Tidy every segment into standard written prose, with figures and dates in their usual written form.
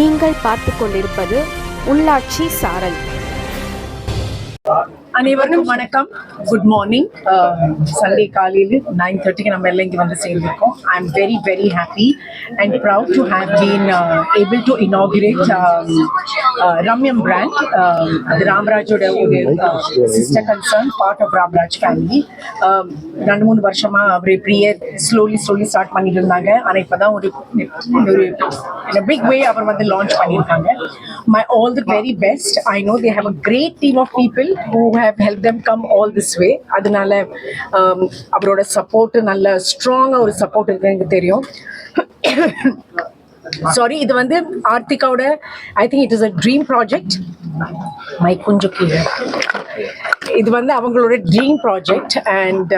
நீங்கள் பார்த்து கொண்டிருப்பது உள்ளாட்சி சாரல். அனைவருக்கும் வணக்கம். Good morning. சண்டே காலையில் 9:30 நம்ம எல்லாம் இங்கே வந்து சேர்ந்திருக்கோம். I am very very happy and proud to have been able to inaugurate Ramyam brand. அது ராமராஜோட ஒரு sister concern, part of Ramraj family. 2-3 வருஷமா அவர் இப்படியே ஸ்லோலி ஸ்டார்ட் பண்ணிட்டு இருந்தாங்க. ஆனால் இப்போ தான் ஒரு பிக் வே அவர் வந்து லான்ச் பண்ணியிருக்காங்க. My all the very best. I know they have a great team of people who have helped them come all this way. அதனால அவரோட சப்போர்ட் நல்ல ஸ்ட்ராங்கா ஒரு சப்போர்ட் இருக்கு எனக்கு தெரியும். சாரி, இது வந்து ஆர்த்திகாவோட I think it is a dream project. Mike கொஞ்சம் கீழே. இது வந்து அவங்களோட ட்ரீம் ப்ராஜெக்ட் அண்ட்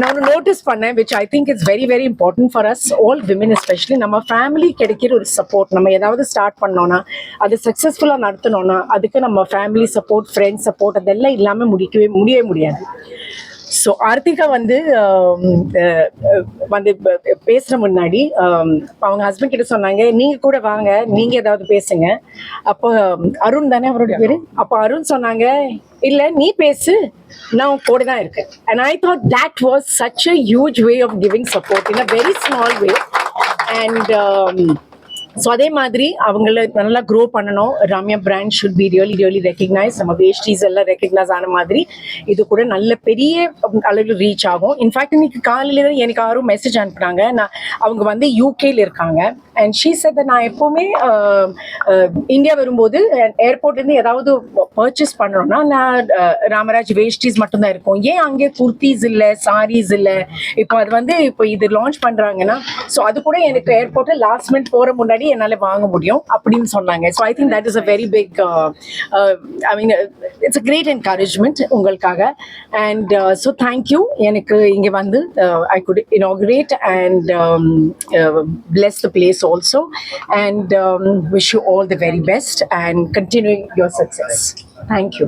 நான் நோட்டீஸ் பண்ணேன், which I think it's very very important for us all women especially. நம்ம ஃபேமிலி கிடைக்கிற ஒரு சப்போர்ட், நம்ம ஏதாவது ஸ்டார்ட் பண்ணோன்னா அது சக்ஸஸ்ஃபுல்லாக நடத்தணும்னா அதுக்கு நம்ம ஃபேமிலி சப்போர்ட், ஃப்ரெண்ட்ஸ் சப்போர்ட் அதெல்லாம் இல்லாமல் முடியவே முடியாது. ஸோ ஆர்த்திகா வந்து பேசுகிற முன்னாடி அவங்க ஹஸ்பண்ட் கிட்ட சொன்னாங்க, நீங்கள் கூட வாங்க, நீங்கள் ஏதாவது பேசுங்க. அப்போ அருண் தானே அவரோட பேர். அப்போ அருண் சொன்னாங்க, இல்லை நீ பேசு, நான் கூட தான் இருக்கேன். And I thought that was such a huge way of giving support in a very small way. And so அதே மாதிரி அவங்கள நல்லா க்ரோ பண்ணணும். Ramya brand should be really recognise. நம்ம வேஷ்டீஸ் எல்லாம் ரெக்கக்னைஸ் ஆன மாதிரி இது கூட நல்ல பெரிய அளவில் ரீச் ஆகும். இன்ஃபேக்ட் இன்னைக்கு காலையில் தான் எனக்கு யாரும் மெசேஜ் அனுப்புனாங்க. அவங்க வந்து யூகேல இருக்காங்க. அண்ட் ஷீ செட் நான் எப்போவுமே இந்தியா வரும்போது ஏர்போர்ட்லேருந்து ஏதாவது பர்ச்சேஸ் பண்ணுறோன்னா நான் ராமராஜ் வேஷ்டீஸ் மட்டும்தான் இருக்கும். ஏன் அங்கே குர்த்திஸ் இல்லை, சாரீஸ் இல்லை? இப்போ அது வந்து இப்போ இது லான்ச் பண்ணுறாங்கன்னா ஸோ அது கூட எனக்கு ஏர்போர்ட்டில் லாஸ்ட் மினிட் போகிற முன்னாடி என்னால் வாங்க முடியும் அப்படின்னு சொன்னாங்க. So I think that is a very big I mean it's a great encouragement உங்களுக்காக. And so thank you. எனக்கு இங்கே வந்து I good inaugurate and bless the place also, and wish you all the very best and continuing your success. Thank you.